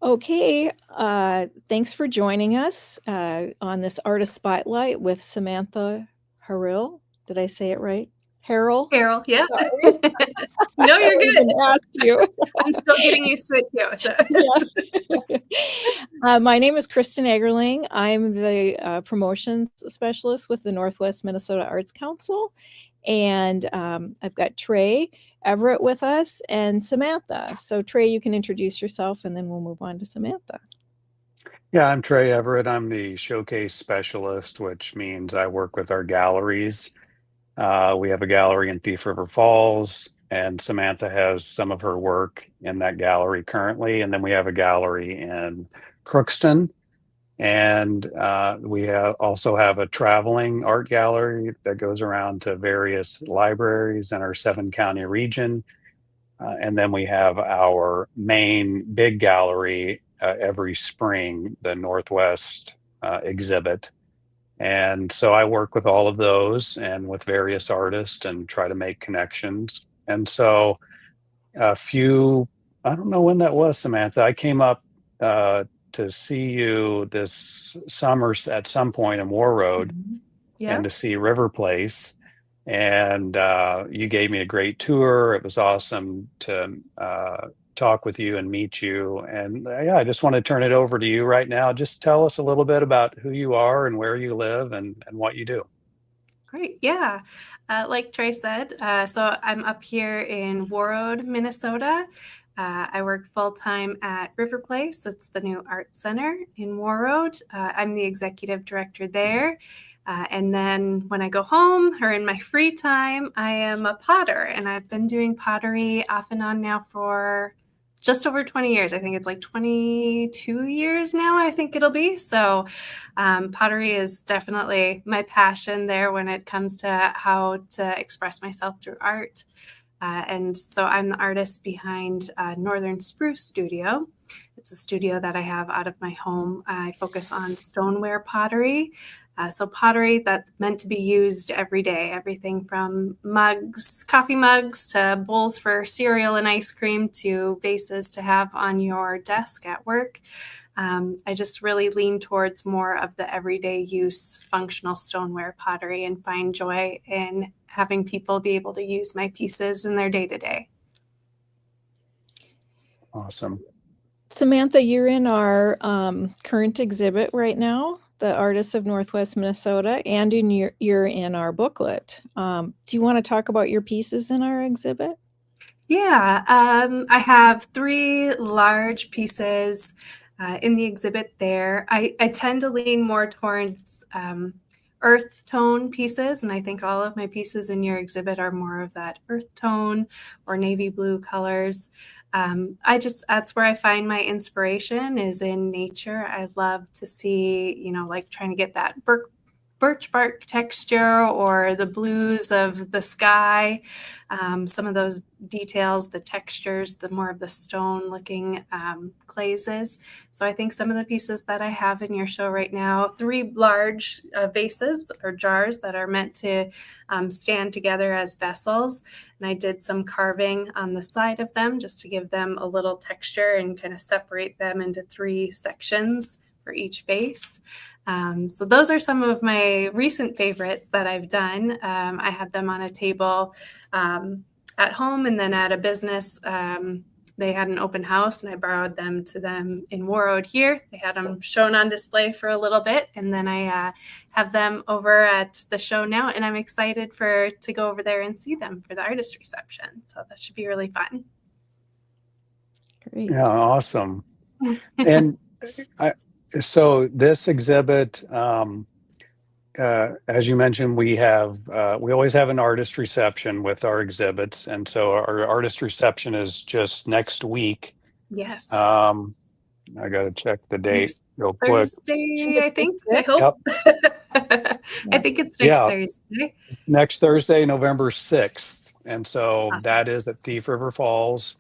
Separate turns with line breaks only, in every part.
Okay, thanks for joining us on this Artist Spotlight with Samantha Harrill. Did I say it right? Harrill?
Carol, yeah.
Sorry.
No, you're
I
good.
didn't ask you.
I'm still getting used to it too.
Yeah. My name is Kristin Eggerling. I'm the promotions specialist with the Northwest Minnesota Arts Council. And I've got Trey, Everett with us, and Samantha. So Trey, you can introduce yourself and then we'll move on to Samantha.
Yeah, I'm Trey Everett. I'm the showcase specialist, which means I work with our galleries. We have a gallery in Thief River Falls, and Samantha has some of her work in that gallery currently. And then we have a gallery in Crookston. And we also have a traveling art gallery that goes around to various libraries in our 7-county region. And then we have our main big gallery every spring, the Northwest exhibit. And so I work with all of those and with various artists and try to make connections. And so I don't know when that was, Samantha. I came up to see you this summer at some point in Warroad and to see RiverPlace. And you gave me a great tour. It was awesome to talk with you and meet you. And yeah, I just want to turn it over to you right now. Just tell us a little bit about who you are and where you live and what you do.
Great. Yeah. Like Trey said, so I'm up here in Warroad, Minnesota. I work full-time at RiverPlace. It's the new art center in Warroad. I'm the executive director there. And then when I go home or in my free time, I am a potter. And I've been doing pottery off and on now for just over 20 years. I think it's like 22 years now, I think it'll be. So pottery is definitely my passion there when it comes to how to express myself through art. And so I'm the artist behind Northern Spruce Studio. It's a studio that I have out of my home. I focus on stoneware pottery. So pottery that's meant to be used every day, everything from mugs, coffee mugs, to bowls for cereal and ice cream, to vases to have on your desk at work. I just really lean towards more of the everyday use functional stoneware pottery and find joy in having people be able to use my pieces in their day-to-day.
Awesome.
Samantha, you're in our current exhibit right now, the Artists of Northwest Minnesota, and you're in our booklet. Do you want to talk about your pieces in our exhibit?
Yeah, I have 3 large pieces in the exhibit there. I tend to lean more towards earth tone pieces, and I think all of my pieces in your exhibit are more of that earth tone or navy blue colors. That's where I find my inspiration is in nature. I love to see, like trying to get that birch bark texture or the blues of the sky, some of those details, the textures, the more of the stone looking glazes. So I think some of the pieces that I have in your show right now, 3 large vases or jars that are meant to stand together as vessels. And I did some carving on the side of them just to give them a little texture and kind of separate them into 3 sections for each vase. So those are some of my recent favorites that I've done. I had them on a table at home, and then at a business, they had an open house, and I borrowed them to them in Warroad here. They had them shown on display for a little bit, and then I have them over at the show now, and I'm excited to go over there and see them for the artist reception. So that should be really fun.
Great.
Yeah, awesome. And so this exhibit, as you mentioned, we always have an artist reception with our exhibits, and so our artist reception is just next week.
Yes.
I got to check the date real quick.
Thursday, I think. I hope.
Yep.
I think it's next Thursday.
Next Thursday, November 6th, and so
Awesome.
that is at Thief River Falls.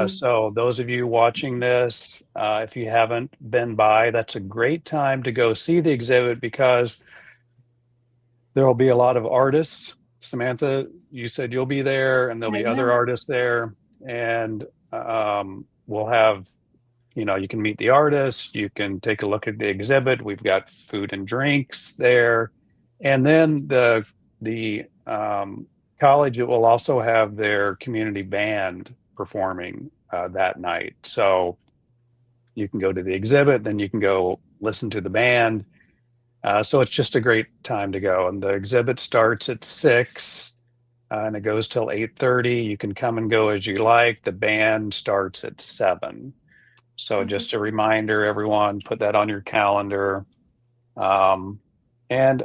So those of you watching this, if you haven't been by, that's a great time to go see the exhibit because there'll be a lot of artists. Samantha, you said you'll be there, and there'll be other artists there, and we'll have you can meet the artist, you can take a look at the exhibit. We've got food and drinks there. And then the college, it will also have their community band performing that night. So you can go to the exhibit, then you can go listen to the band. So it's just a great time to go. And the exhibit starts at 6 and it goes till 8:30. You can come and go as you like. The band starts at 7. So just a reminder, everyone, put that on your calendar. And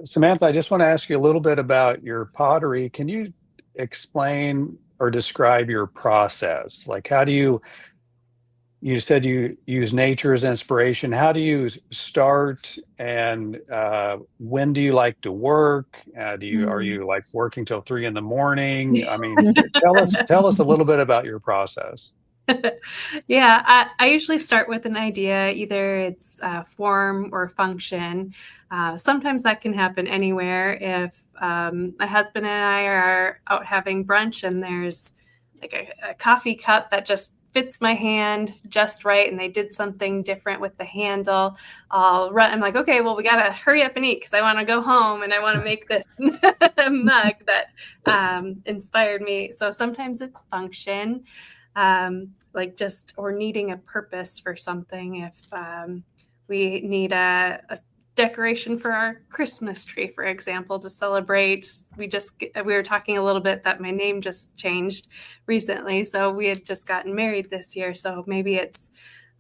Samantha, I just want to ask you a little bit about your pottery. Can you explain or describe your process? Like, how do you said you use nature as inspiration. How do you start, and when do you like to work? Are you like working till 3 in the morning? I mean, tell us a little bit about your process.
Yeah, I usually start with an idea, either it's form or function. Sometimes that can happen anywhere. If my husband and I are out having brunch and there's like a coffee cup that just fits my hand just right, and they did something different with the handle, I'll run. I'm like, okay, well, we got to hurry up and eat because I want to go home and I want to make this mug that inspired me. So sometimes it's function. Like just, or needing a purpose for something. If we need a decoration for our Christmas tree, for example, to celebrate, we were talking a little bit that my name just changed recently. So we had just gotten married this year. So maybe it's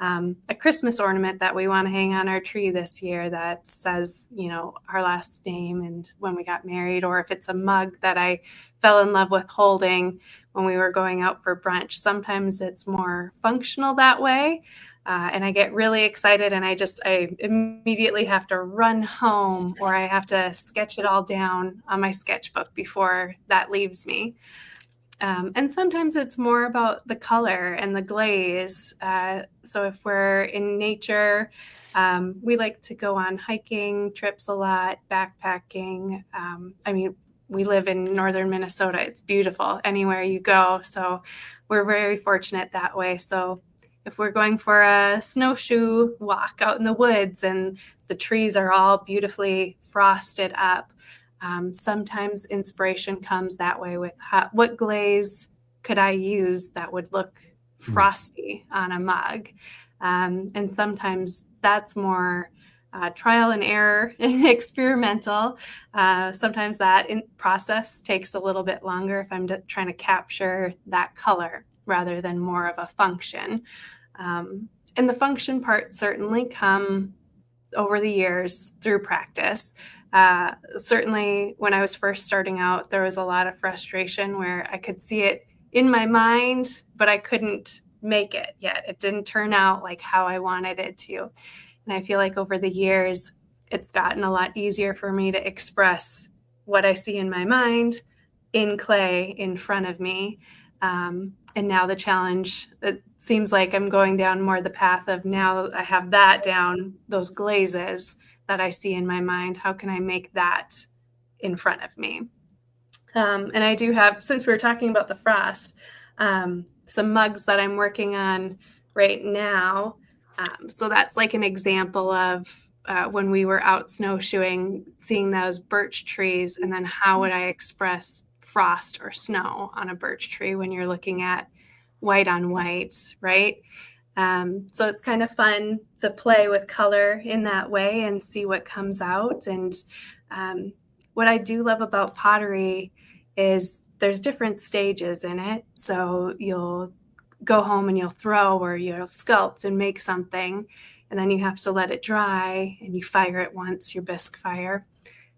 a Christmas ornament that we want to hang on our tree this year that says, our last name and when we got married, or if it's a mug that I fell in love with holding when we were going out for brunch. Sometimes it's more functional that way. And I get really excited and I immediately have to run home, or I have to sketch it all down on my sketchbook before that leaves me. And sometimes it's more about the color and the glaze. So if we're in nature, we like to go on hiking trips a lot, backpacking. We live in northern Minnesota. It's beautiful anywhere you go. So we're very fortunate that way. So if we're going for a snowshoe walk out in the woods and the trees are all beautifully frosted up, sometimes inspiration comes that way with what glaze could I use that would look frosty on a mug. And sometimes that's more trial and error, experimental. Sometimes that process takes a little bit longer if I'm trying to capture that color rather than more of a function. And the function part certainly come over the years through practice. Certainly when I was first starting out, there was a lot of frustration where I could see it in my mind, but I couldn't make it yet. It didn't turn out like how I wanted it to. And I feel like over the years, it's gotten a lot easier for me to express what I see in my mind in clay in front of me. And now the challenge, it seems like I'm going down more the path of, now I have that down, those glazes that I see in my mind. How can I make that in front of me? And I do have, since we were talking about the frost, some mugs that I'm working on right now. So that's like an example of when we were out snowshoeing, seeing those birch trees, and then how would I express frost or snow on a birch tree when you're looking at white on white, right? So it's kind of fun to play with color in that way and see what comes out. And what I do love about pottery is there's different stages in it. So you'll go home and you'll throw, or you'll sculpt and make something, and then you have to let it dry and you fire it once, your bisque fire.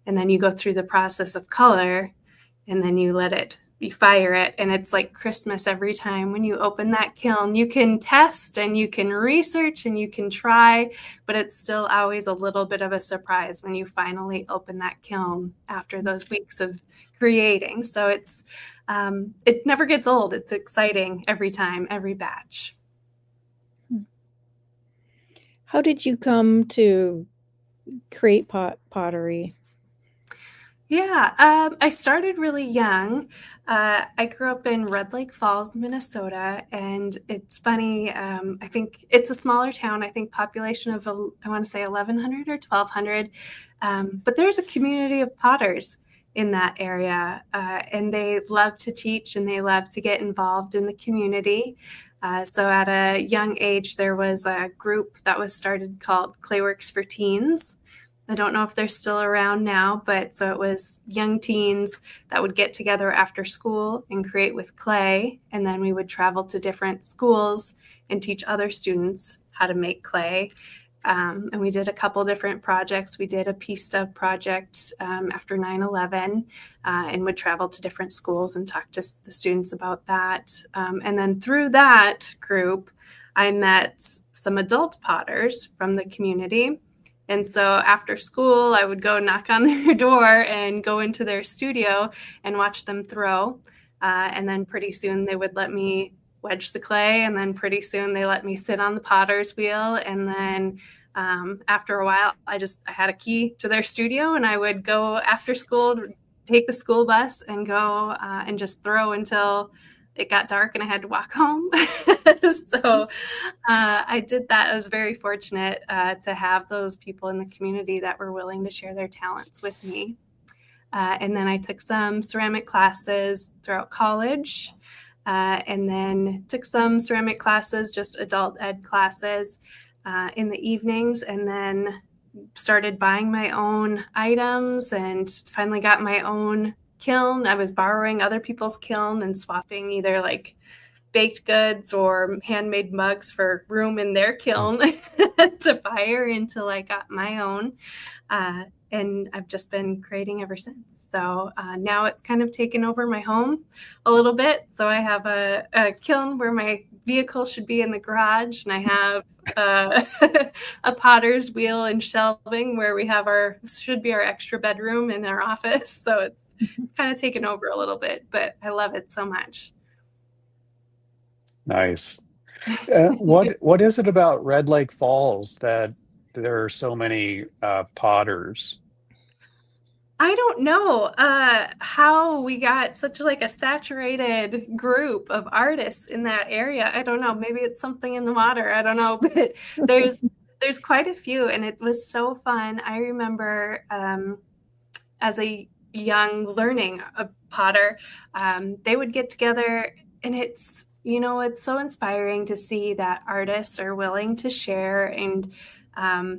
And then you go through the process of color, and then you fire it, and it's like Christmas every time when you open that kiln. You can test and you can research and you can try, but it's still always a little bit of a surprise when you finally open that kiln after those weeks of creating. So it never gets old. It's exciting every time, every batch.
How did you come to create pottery?
Yeah, I started really young. I grew up in Red Lake Falls, Minnesota, and it's funny. I think it's a smaller town. I think population of, I want to say 1,100 or 1,200. But there's a community of potters in that area, and they love to teach and they love to get involved in the community. So at a young age, there was a group that was started called Clayworks for Teens. I don't know if they're still around now, but so it was young teens that would get together after school and create with clay. And then we would travel to different schools and teach other students how to make clay. And we did a couple different projects. We did a Peace Stub project after 9/11 and would travel to different schools and talk to the students about that. And then through that group, I met some adult potters from the community. And so after school, I would go knock on their door and go into their studio and watch them throw. And then pretty soon they would let me wedge the clay. And then pretty soon they let me sit on the potter's wheel. And then after a while, I had a key to their studio, and I would go after school, take the school bus and go and just throw until it got dark and I had to walk home. So I did that. I was very fortunate to have those people in the community that were willing to share their talents with me. And then I took some ceramic classes throughout college, and then took some ceramic classes, just adult ed classes in the evenings, and then started buying my own items and finally got my own kiln. I was borrowing other people's kiln and swapping either like baked goods or handmade mugs for room in their kiln to fire until I got my own. And I've just been creating ever since. So now it's kind of taken over my home a little bit. So I have a kiln where my vehicle should be in the garage, and I have a potter's wheel and shelving where we have should be our extra bedroom in our office. So it's kind of taken over a little bit, but I love it so much.
Nice. What is it about Red Lake Falls that there are so many potters?
I don't know how we got such like a saturated group of artists in that area. I don't know. Maybe it's something in the water. I don't know, but there's quite a few, and it was so fun. I remember as a young learning a potter, they would get together, and it's so inspiring to see that artists are willing to share and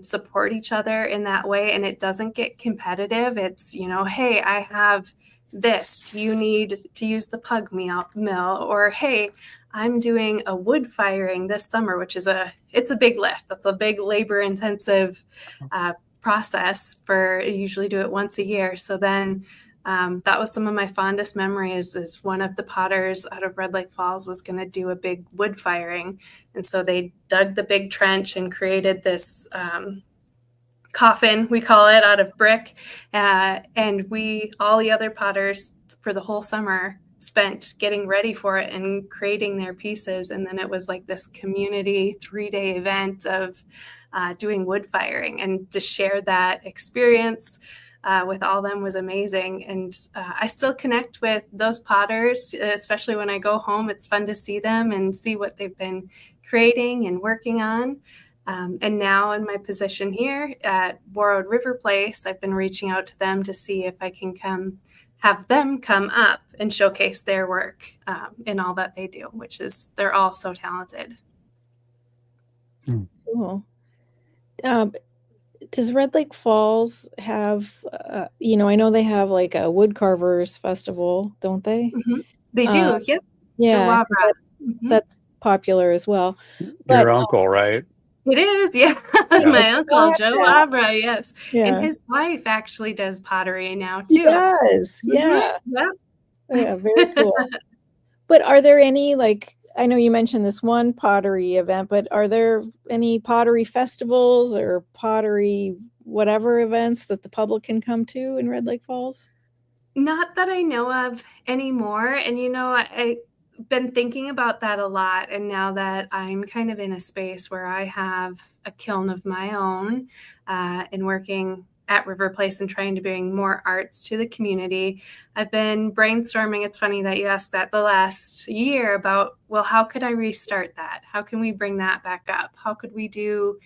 support each other in that way. And it doesn't get competitive. It's, hey, I have this. Do you need to use the pug mill? Or, hey, I'm doing a wood firing this summer, which is it's a big lift. That's a big labor intensive process I usually do it once a year. So then that was some of my fondest memories. Is one of the potters out of Red Lake Falls was going to do a big wood firing. And so they dug the big trench and created this coffin, we call it, out of brick. And all the other potters for the whole summer spent getting ready for it and creating their pieces. And then it was like this community 3-day event of doing wood firing, and to share that experience with all them was amazing. And I still connect with those potters, especially when I go home. It's fun to see them and see what they've been creating and working on. And now in my position here at Warroad RiverPlace, I've been reaching out to them to see if I can have them come up and showcase their work in all that they do, they're all so talented.
Cool. Does Red Lake Falls have, I know they have like a wood carvers festival, don't they?
Mm-hmm. They do, yep.
Yeah, that's popular as well.
Your uncle, right?
It is, yeah. My uncle, Joe Abra, yes. Yeah. And his wife actually does pottery now, too.
He does, yeah.
Mm-hmm. Yep.
Yeah, very cool. But are there any, I know you mentioned this one pottery event, but are there any pottery festivals or pottery whatever events that the public can come to in Red Lake Falls?
Not that I know of anymore. And, I've been thinking about that a lot. And now that I'm kind of in a space where I have a kiln of my own and working at RiverPlace and trying to bring more arts to the community. I've been brainstorming. It's funny that you asked that the last year about, well, how could I restart that? How can we bring that back up? How could we do,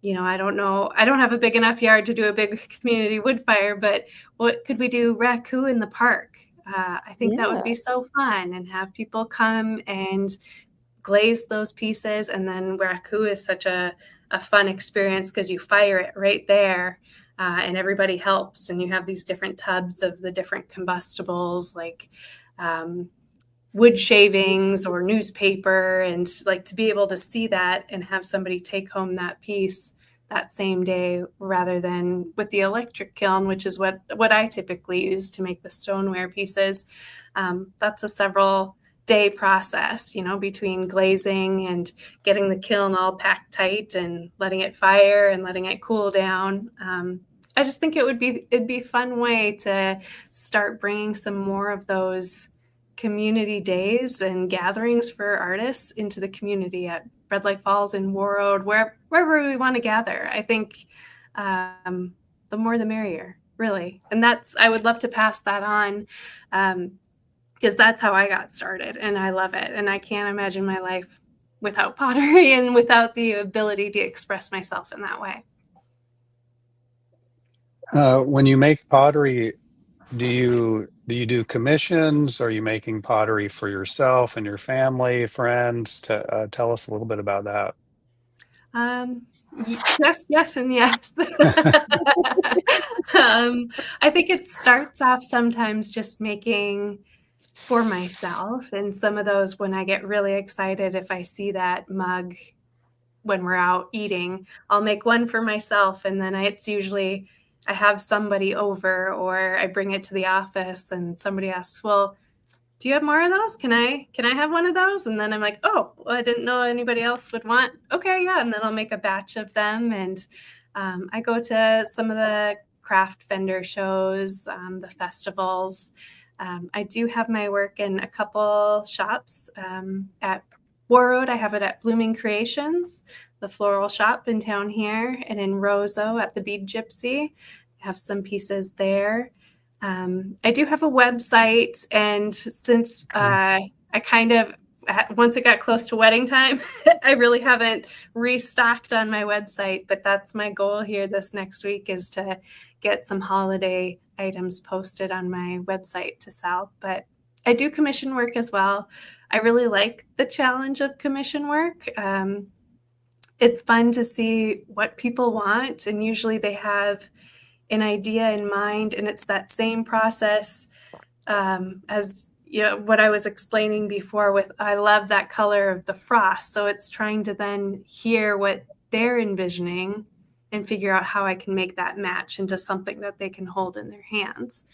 I don't know. I don't have a big enough yard to do a big community wood fire, but what could we do raku in the park? I think that would be so fun, and have people come and glaze those pieces. And then raku is such a fun experience because you fire it right there. And everybody helps, and you have these different tubs of the different combustibles, like wood shavings or newspaper, and like to be able to see that and have somebody take home that piece that same day, rather than with the electric kiln, which is what I typically use to make the stoneware pieces. That's a several day process, between glazing and getting the kiln all packed tight and letting it fire and letting it cool down. I just think it'd be a fun way to start bringing some more of those community days and gatherings for artists into the community at Red Lake Falls and Warroad, wherever we want to gather. I think the more the merrier, really. And I would love to pass that on, because that's how I got started, and I love it. And I can't imagine my life without pottery and without the ability to express myself in that way.
When you make pottery, do you do commissions? Are you making pottery for yourself and your family, friends? Tell us a little bit about that.
Yes, and yes. I think it starts off sometimes just making for myself, and some of those, when I get really excited, if I see that mug when we're out eating, I'll make one for myself, and then it's usually I have somebody over, or I bring it to the office and somebody asks, well, do you have more of those? Can I have one of those? And then I'm like, oh, well, I didn't know anybody else would want. Okay, yeah. And then I'll make a batch of them. And I go to some of the craft vendor shows, the festivals. I do have my work in a couple shops. At Warroad, I have it at Blooming Creations, the floral shop in town here, and in Roseau at the Bead Gypsy. I have some pieces there. I do have a website, and since I kind of, once it got close to wedding time, I really haven't restocked on my website, but that's my goal here this next week, is to get some holiday items posted on my website to sell. But I do commission work as well. I really like the challenge of commission work. It's fun to see what people want, and usually they have an idea in mind, and it's that same process as what I was explaining before with, I love that color of the frost. So it's trying to then hear what they're envisioning and figure out how I can make that match into something that they can hold in their hands.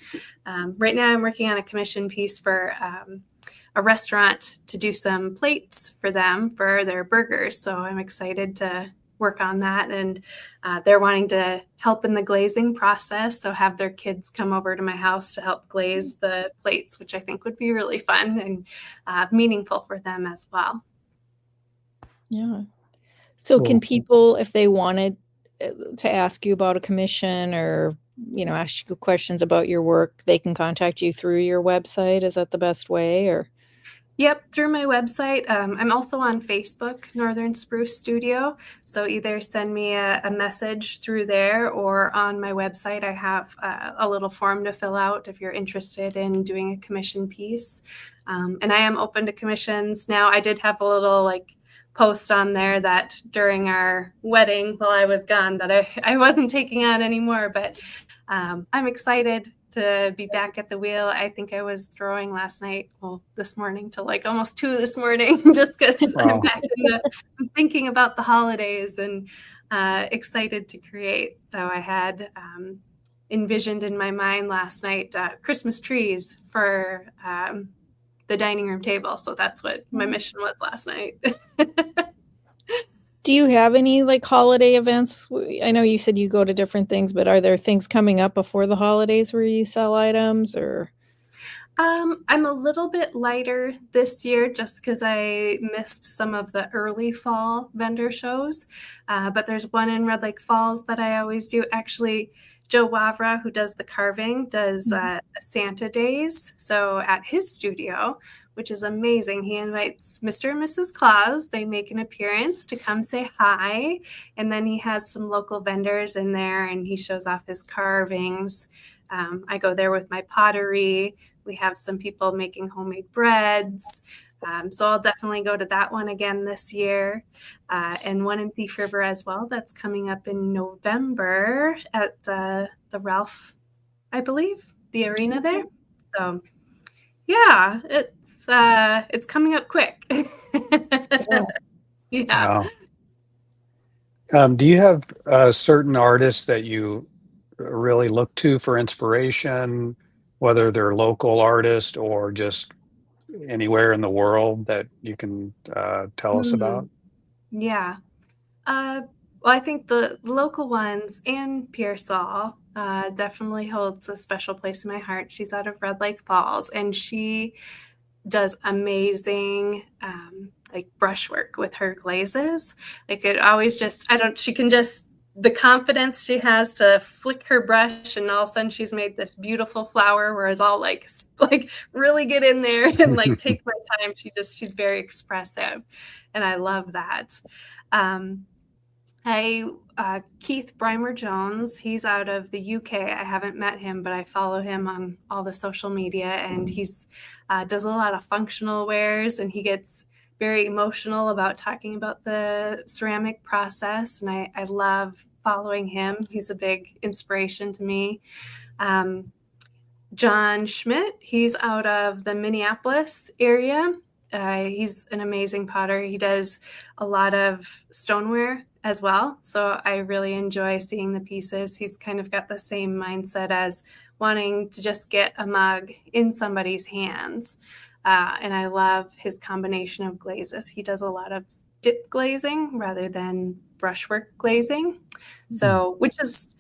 Right now I'm working on a commission piece for a restaurant to do some plates for them for their burgers. So I'm excited to work on that. And they're wanting to help in the glazing process. So have their kids come over to my house to help glaze the plates, which I think would be really fun and meaningful for them as well.
Yeah. So
Cool.
can people, if they wanted to ask you about a commission or, ask you questions about your work, they can contact you through your website? Is that the best way, or?
Yep, through my website. I'm also on Facebook, Northern Spruce Studio. So either send me a message through there, or on my website, I have a little form to fill out if you're interested in doing a commission piece. And I am open to commissions. Now, I did have a little post on there that during our wedding while I was gone that I wasn't taking on anymore, but I'm excited to be back at the wheel. I think I was throwing this morning till almost 2 this morning, just because I'm back I'm thinking about the holidays and excited to create. So I had envisioned in my mind last night Christmas trees for the dining room table. So that's what my mission was last night.
Do you have any holiday events? I know you said you go to different things, but are there things coming up before the holidays where you sell items, or?
I'm a little bit lighter this year just because I missed some of the early fall vendor shows. But there's one in Red Lake Falls that I always do. Actually, Joe Wavra, who does the carving, does Santa Days. So at his studio, which is amazing, he invites Mr. and Mrs. Claus. They make an appearance to come say hi. And then he has some local vendors in there, and he shows off his carvings. I go there with my pottery. We have some people making homemade breads. So I'll definitely go to that one again this year, and one in Thief River as well. That's coming up in November at the Ralph, I believe, the arena there. So yeah, it's coming up quick. Yeah.
Wow. Do you have certain artists that you really look to for inspiration, whether they're local artists or just anywhere in the world that you can tell us about?
Yeah. Well, I think the local ones, Anne Pearsall, definitely holds a special place in my heart. She's out of Red Lake Falls, and she does amazing like brushwork with her glazes. Like it always she can just, the confidence she has to flick her brush and all of a sudden she's made this beautiful flower, whereas I'll like really get in there and like take my time. She's very expressive, and I love that. Keith Brymer Jones, he's out of the UK. I haven't met him, but I follow him on all the social media, and he's does a lot of functional wares, and he gets very emotional about talking about the ceramic process, and I love following him. He's a big inspiration to me. John Schmidt, he's out of the Minneapolis area. He's an amazing potter. He does a lot of stoneware as well. So I really enjoy seeing the pieces. He's kind of got the same mindset as wanting to just get a mug in somebody's hands. And I love his combination of glazes. He does a lot of dip glazing rather than brushwork glazing. So, which is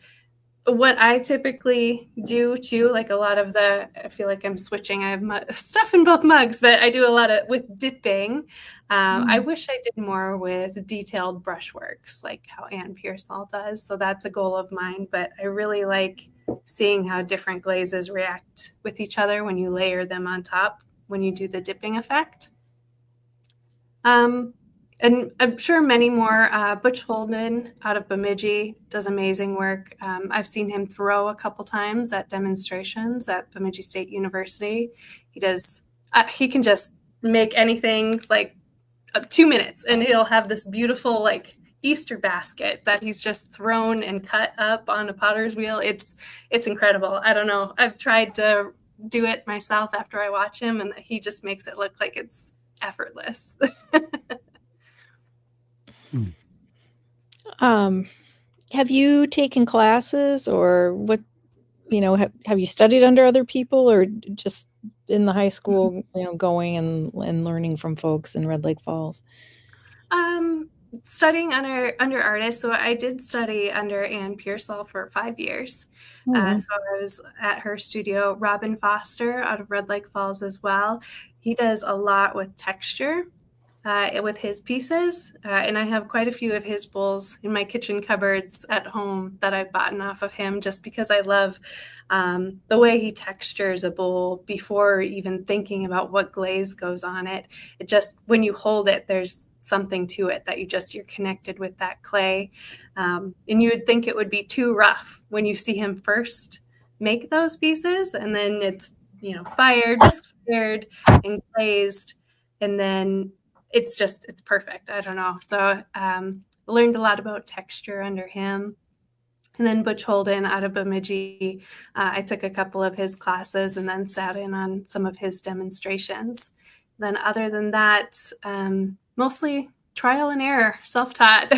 what I typically do too. Like a lot of I feel like I'm switching. I have stuff in both mugs, but I do a lot with dipping. I wish I did more with detailed brushworks, like how Anne Pearsall does. So that's a goal of mine, but I really like seeing how different glazes react with each other when you layer them on top, when you do the dipping effect. And I'm sure many more. Butch Holden out of Bemidji does amazing work. I've seen him throw a couple times at demonstrations at Bemidji State University. He can just make anything like 2 minutes, and he'll have this beautiful like Easter basket that he's just thrown and cut up on a potter's wheel. It's incredible. I don't know. I've tried to do it myself after I watch him, and he just makes it look like it's effortless.
Have you taken classes, or what, have you studied under other people, or just in the high school, going and learning from folks in Red Lake Falls?
Studying under artists. So I did study under Anne Pearsall for 5 years. So I was at her studio. Robin Foster out of Red Lake Falls as well. He does a lot with texture with his pieces. And I have quite a few of his bowls in my kitchen cupboards at home that I've bought off of him, just because I love the way he textures a bowl before even thinking about what glaze goes on it. It just, when you hold it, there's something to it that you're connected with that clay. And you would think it would be too rough when you see him first make those pieces, and then it's, fired and glazed, and then it's perfect. I don't know. So learned a lot about texture under him. And then Butch Holden out of Bemidji, I took a couple of his classes and then sat in on some of his demonstrations. Then other than that, mostly trial and error, self-taught,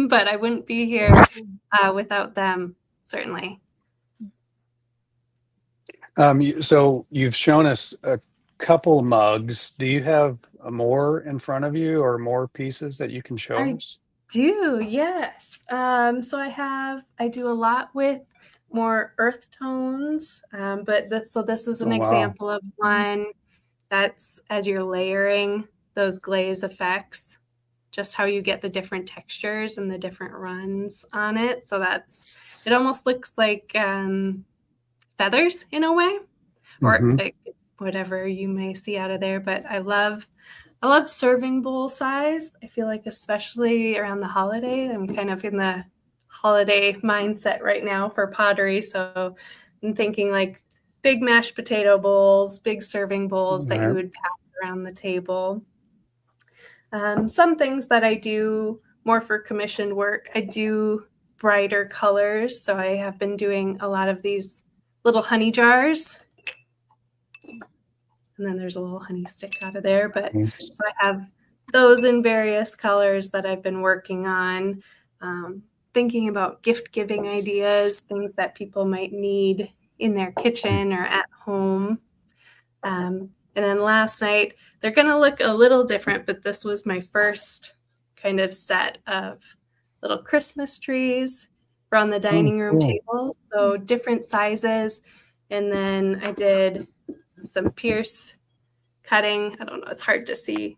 but I wouldn't be here without them, certainly.
So you've shown us a couple mugs. Do you have more in front of you, or more pieces that you can show us?
Do, yes. So I do a lot with more earth tones, but this is an example of one that's, as you're layering those glaze effects, just how you get the different textures and the different runs on it. So that's it almost looks like feathers in a way, or like whatever you may see out of there. But I love serving bowl size. I feel like especially around the holiday, I'm kind of in the holiday mindset right now for pottery. So I'm thinking like big mashed potato bowls, big serving bowls that you would pass around the table. Some things that I do more for commissioned work, I do brighter colors. So I have been doing a lot of these little honey jars. And then there's a little honey stick out of there. But so I have those in various colors that I've been working on, thinking about gift giving ideas, things that people might need in their kitchen or at home. And then last night, they're going to look a little different, but this was my first kind of set of little Christmas trees for on the dining room table. So different sizes. And then I did some pierce cutting. I don't know, it's hard to see,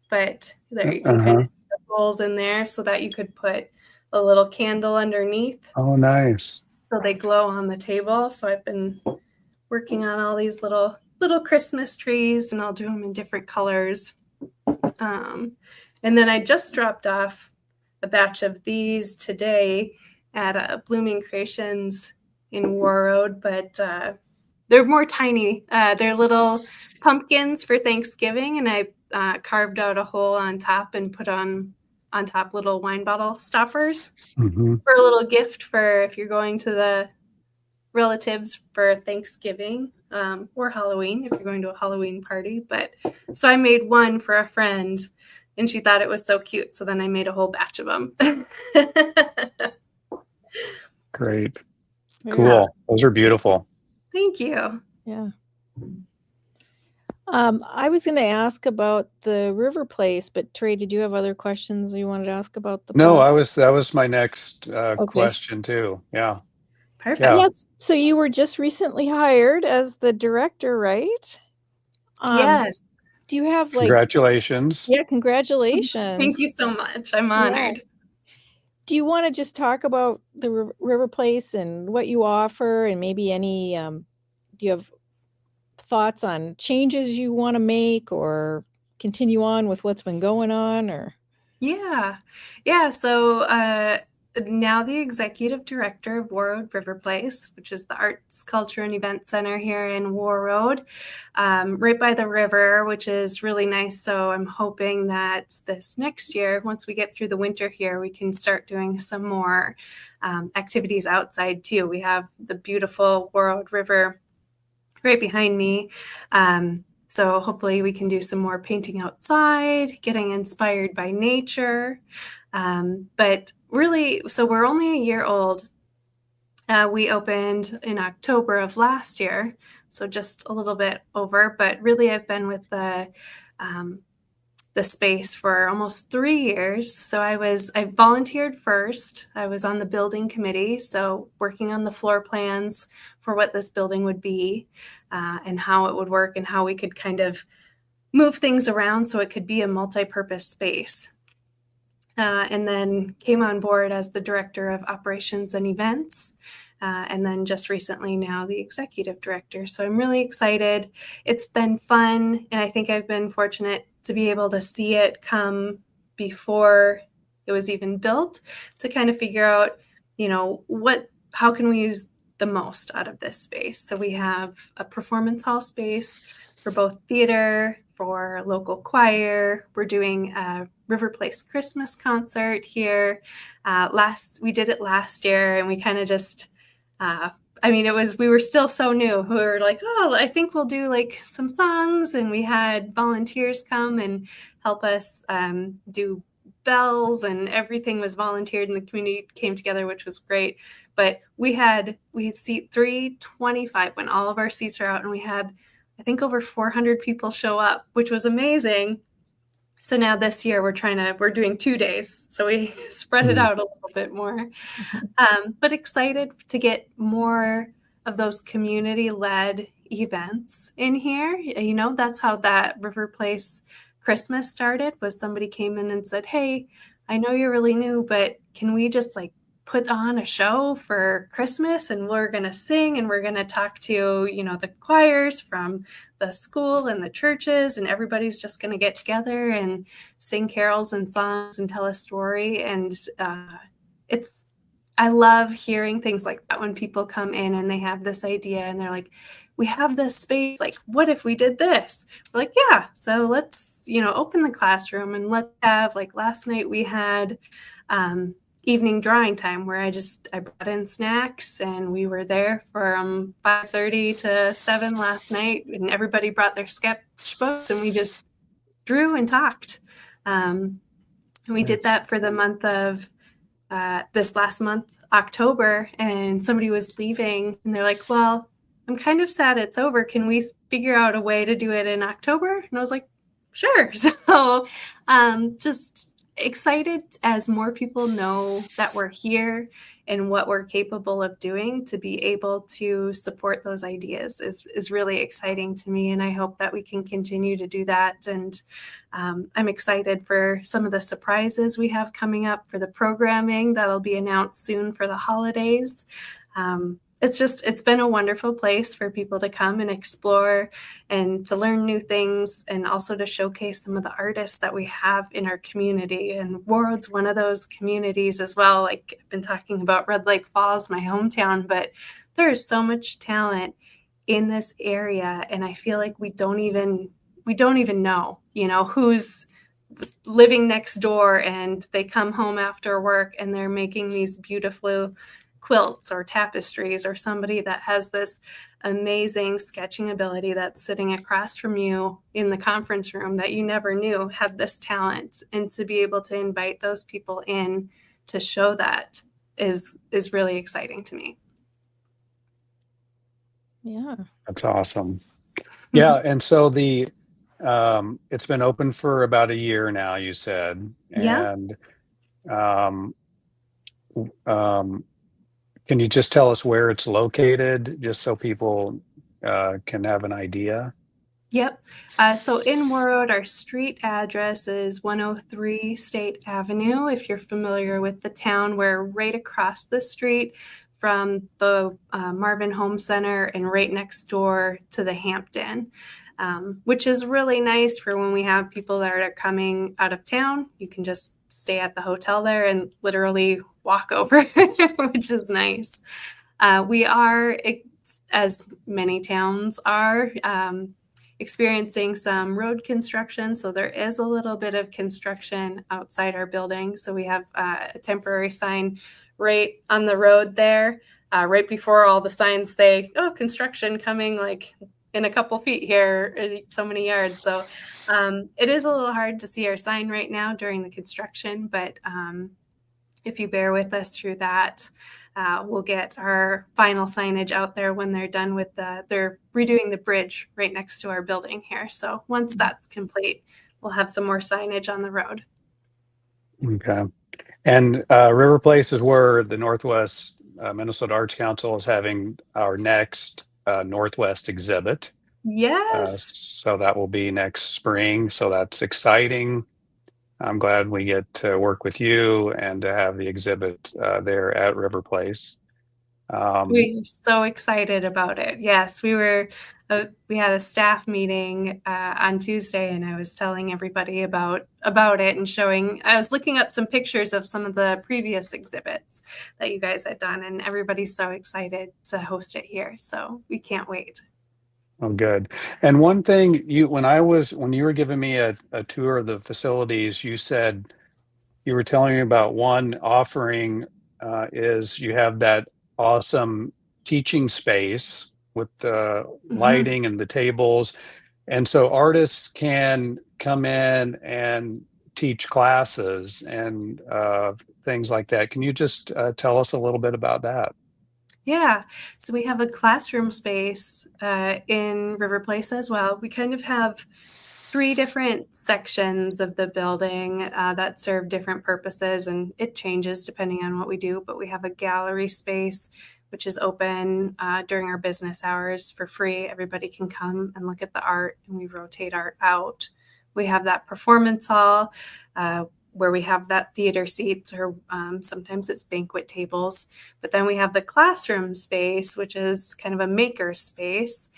but there you can kind of see the holes in there so that you could put a little candle underneath.
Oh, nice.
So they glow on the table. So I've been working on all these little Christmas trees, and I'll do them in different colors. And then I just dropped off a batch of these today at Blooming Creations in Warroad, but they're more tiny. They're little pumpkins for Thanksgiving, and I carved out a hole on top and put on top little wine bottle stoppers for a little gift for if you're going to the relatives for Thanksgiving or Halloween, if you're going to a Halloween party. But so I made one for a friend, and she thought it was so cute. So then I made a whole batch of them.
Great. Cool. Those are beautiful.
Thank you.
Yeah. I was going to ask about the RiverPlace, but Trey, did you have other questions you wanted to ask about the
No,
project?
that was my next question too. Yeah.
Perfect.
Yeah.
Yes. So you were just recently hired as the director, right?
Yes.
Do you have
Congratulations.
Yeah, congratulations.
Thank you so much. I'm honored.
Yeah. Do you want to just talk about the RiverPlace and what you offer, and maybe any do you have thoughts on changes you want to make, or continue on with what's been going on? Or
Yeah. So now the executive director of Warroad RiverPlace, which is the Arts, Culture, and Event Center here in Warroad, right by the river, which is really nice. So I'm hoping that this next year, once we get through the winter here, we can start doing some more activities outside too. We have the beautiful Warroad River right behind me. So hopefully we can do some more painting outside, getting inspired by nature. But really, so we're only a year old. We opened in October of last year, so just a little bit over. But really, I've been with the space for almost 3 years. So I volunteered first. I was on the building committee, so working on the floor plans for what this building would be, and how it would work, and how we could kind of move things around so it could be a multi-purpose space. And then came on board as the director of operations and events. And then just recently now the executive director. So I'm really excited. It's been fun. And I think I've been fortunate to be able to see it come before it was even built, to kind of figure out, how can we use the most out of this space. So we have a performance hall space for both theater, for local choir. We're doing a RiverPlace Christmas concert here. We did it last year, and we kind of just, we were still so new. We were like, oh, I think we'll do like some songs. And we had volunteers come and help us do bells, and everything was volunteered, and the community came together, which was great. But we had seat 325 when all of our seats are out, and we had, I think, over 400 people show up, which was amazing. So now this year we're doing 2 days. So we spread it out a little bit more, but excited to get more of those community-led events in here. That's how that RiverPlace Christmas started, was somebody came in and said, hey, I know you're really new, but can we just put on a show for Christmas, and we're going to sing, and we're going to talk to, the choirs from the school and the churches, and everybody's just going to get together and sing carols and songs and tell a story. And I love hearing things like that when people come in and they have this idea and they're like, we have this space, like, what if we did this? We're like, yeah, so let's, open the classroom, and let's have, like, last night we had evening drawing time where I brought in snacks, and we were there from 5:30 to 7 last night, and everybody brought their sketchbooks, and we just drew and talked. And we did that for the month of this last month, October, and somebody was leaving, and they're like, well, I'm kind of sad it's over. Can we figure out a way to do it in October? And I was like, sure. So just excited as more people know that we're here and what we're capable of doing, to be able to support those ideas is really exciting to me. And I hope that we can continue to do that. And I'm excited for some of the surprises we have coming up for the programming that'll be announced soon for the holidays. It's been a wonderful place for people to come and explore and to learn new things, and also to showcase some of the artists that we have in our community. And Warroad's one of those communities as well. Like, I've been talking about Red Lake Falls, my hometown, but there is so much talent in this area, and I feel like we don't even know, who's living next door, and they come home after work and they're making these beautiful quilts or tapestries, or somebody that has this amazing sketching ability that's sitting across from you in the conference room that you never knew had this talent. And to be able to invite those people in to show that is really exciting to me.
Yeah.
That's awesome. Yeah. And so it's been open for about a year now, you said.
Yeah.
And can you just tell us where it's located, just so people can have an idea?
Yep. So in Warroad, our street address is 103 State Avenue. If you're familiar with the town, we're right across the street from the Marvin Home Center, and right next door to the Hampton, which is really nice for when we have people that are coming out of town. You can just stay at the hotel there and literally walk over, which is nice. We are, as many towns are, experiencing some road construction. So there is a little bit of construction outside our building. So we have a temporary sign right on the road there, right before all the signs say, oh, construction coming, like in a couple feet here, so many yards. So it is a little hard to see our sign right now during the construction, but if you bear with us through that, we'll get our final signage out there when they're done with they're redoing the bridge right next to our building here. So once that's complete, we'll have some more signage on the road.
Okay. And RiverPlace is where the Northwest Minnesota Arts Council is having our next Northwest exhibit.
Yes.
So that will be next spring. So that's exciting. I'm glad we get to work with you and to have the exhibit there at RiverPlace.
We're so excited about it. Yes, we had a staff meeting on Tuesday, and I was telling everybody about it and I was looking up some pictures of some of the previous exhibits that you guys had done, and everybody's so excited to host it here. So we can't wait.
Oh, good. And one thing when you were giving me a tour of the facilities, you were telling me about one offering is you have that awesome teaching space with the lighting and the tables. And so artists can come in and teach classes and things like that. Can you just tell us a little bit about that?
Yeah, so we have a classroom space in RiverPlace as well. We kind of have 3 different sections of the building that serve different purposes, and it changes depending on what we do. But we have a gallery space, which is open during our business hours for free. Everybody can come and look at the art, and we rotate art out. We have that performance hall where we have that theater seats, or sometimes it's banquet tables. But then we have the classroom space, which is kind of a maker space.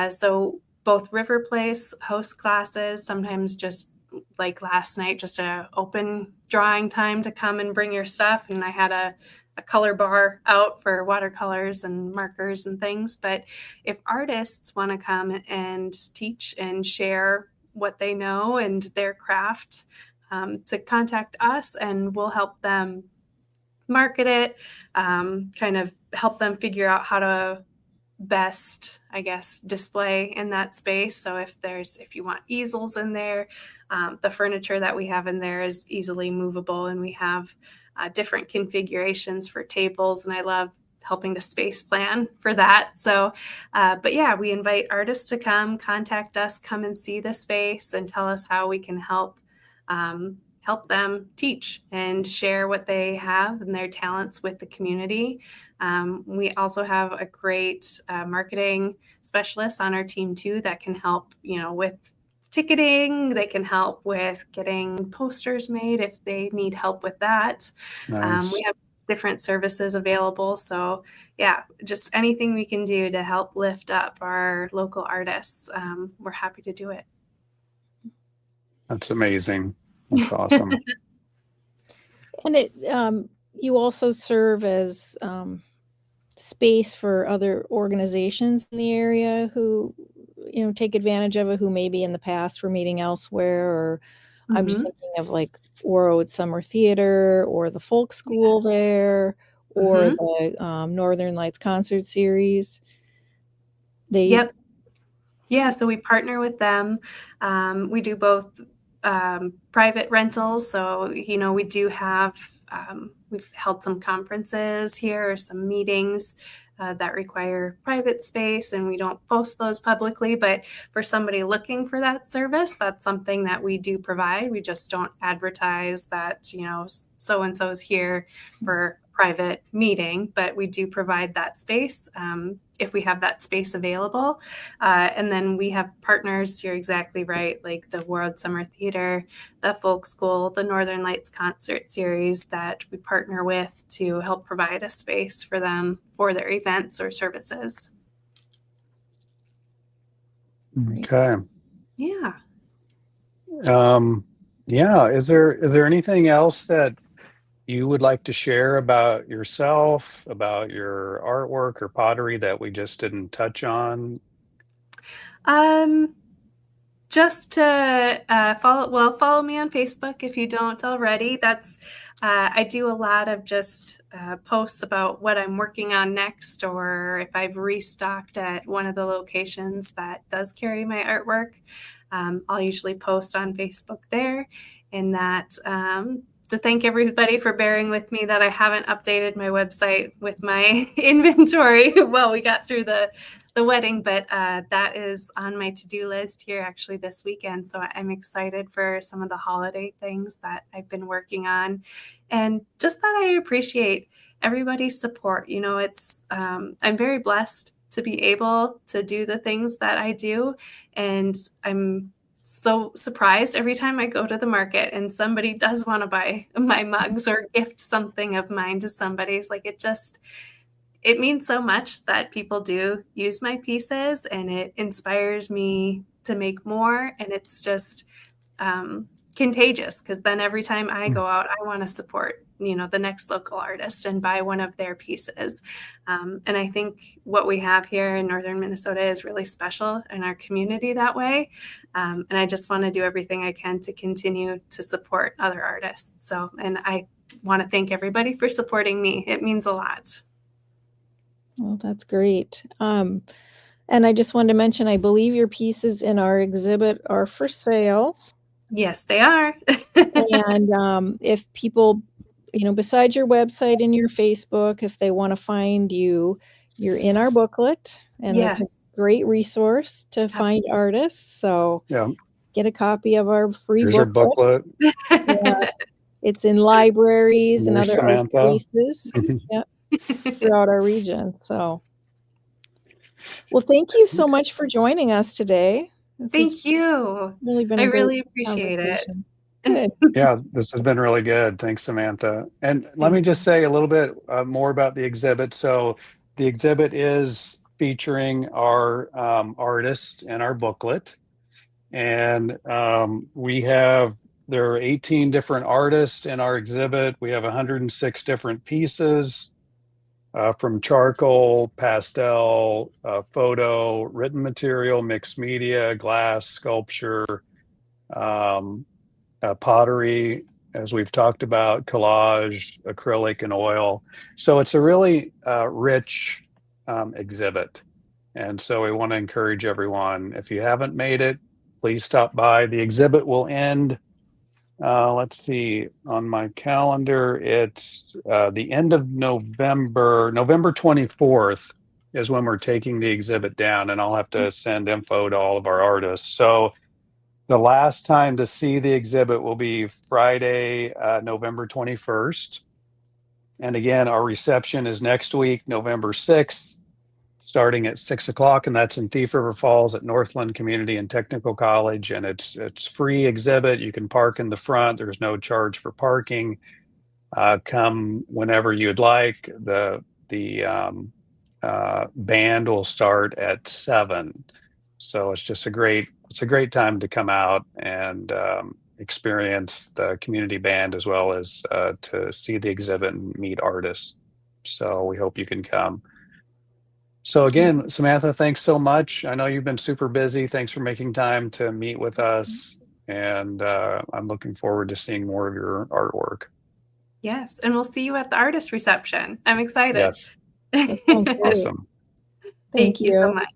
So both RiverPlace hosts classes, sometimes just like last night, just a open drawing time to come and bring your stuff. And I had a color bar out for watercolors and markers and things. But if artists want to come and teach and share what they know and their craft, to contact us, and we'll help them market it, kind of help them figure out how to best, I guess, display in that space. So if you want easels in there, the furniture that we have in there is easily movable, and we have different configurations for tables, and I love helping to space plan for that. So, but yeah, we invite artists to come, contact us, come and see the space and tell us how we can help them teach and share what they have and their talents with the community. We also have a great marketing specialist on our team too that can help, with ticketing. They can help with getting posters made if they need help with that.
Nice.
We have different services available. So yeah, just anything we can do to help lift up our local artists, we're happy to do it.
That's amazing. That's awesome.
And you also serve as space for other organizations in the area who, take advantage of it, who maybe in the past were meeting elsewhere, or I'm just thinking of like Warroad Summer Theater, or the folk school there, or the Northern Lights concert series.
Yep. Yeah, so we partner with them. We do both private rentals. So, we do have, we've held some conferences here, or some meetings that require private space, and we don't post those publicly. But for somebody looking for that service, that's something that we do provide. We just don't advertise that, so-and-so's here for private meeting, but we do provide that space if we have that space available. And then we have partners, you're exactly right, like the Warroad Summer Theater, the Folk School, the Northern Lights concert series that we partner with to help provide a space for them for their events or services.
Okay.
Yeah.
Yeah. Is there anything else that you would like to share about yourself, about your artwork or pottery that we just didn't touch on?
Just to follow me on Facebook if you don't already. That's I do a lot of just posts about what I'm working on next, or if I've restocked at one of the locations that does carry my artwork. I'll usually post on Facebook there, and that to thank everybody for bearing with me that I haven't updated my website with my inventory while we got through the wedding, but that is on my to-do list here actually this weekend. So I'm excited for some of the holiday things that I've been working on, and just that I appreciate everybody's support. It's I'm very blessed to be able to do the things that I do, and I'm so surprised every time I go to the market and somebody does want to buy my mugs or gift something of mine to somebody. It's like, it means so much that people do use my pieces, and it inspires me to make more. And it's just contagious, because then every time I go out, I want to support, the next local artist and buy one of their pieces. And I think what we have here in Northern Minnesota is really special in our community that way. And I just want to do everything I can to continue to support other artists. So, and I want to thank everybody for supporting me. It means a lot.
Well, that's great. And I just wanted to mention, I believe your pieces in our exhibit are for sale.
Yes, they are.
And if people, besides your website and your Facebook, if they want to find you, you're in our booklet, and that's a great resource to find artists. So get a copy of our free booklet. It's in libraries and other art spaces throughout our region. So, well, thank you so much for joining us today.
Thank you.
Really been
I
a
really
great
appreciate it.
Good.
Yeah, this has been really good. Thanks, Samantha. And let me just say a little bit more about the exhibit. So the exhibit is featuring our artist and our booklet. And there are 18 different artists in our exhibit. We have 106 different pieces from charcoal, pastel, photo, written material, mixed media, glass, sculpture, pottery, as we've talked about, collage, acrylic, and oil. So it's a really rich exhibit. And so we want to encourage everyone, if you haven't made it, please stop by. The exhibit will end, let's see, on my calendar, it's the end of November 24th is when we're taking the exhibit down, and I'll have to send info to all of our artists. So the last time to see the exhibit will be Friday, November 21st. And again, our reception is next week, November 6th, starting at 6 o'clock, and that's in Thief River Falls at Northland Community and Technical College. And it's free exhibit. You can park in the front. There's no charge for parking. Come whenever you'd like. The band will start at 7. So it's a great time to come out and experience the community band, as well as to see the exhibit and meet artists. So we hope you can come. So again, Samantha, thanks so much. I know you've been super busy. Thanks for making time to meet with us. And I'm looking forward to seeing more of your artwork.
Yes, and we'll see you at the artist reception. I'm excited.
Yes.
That sounds great.
Awesome.
Thank you so much.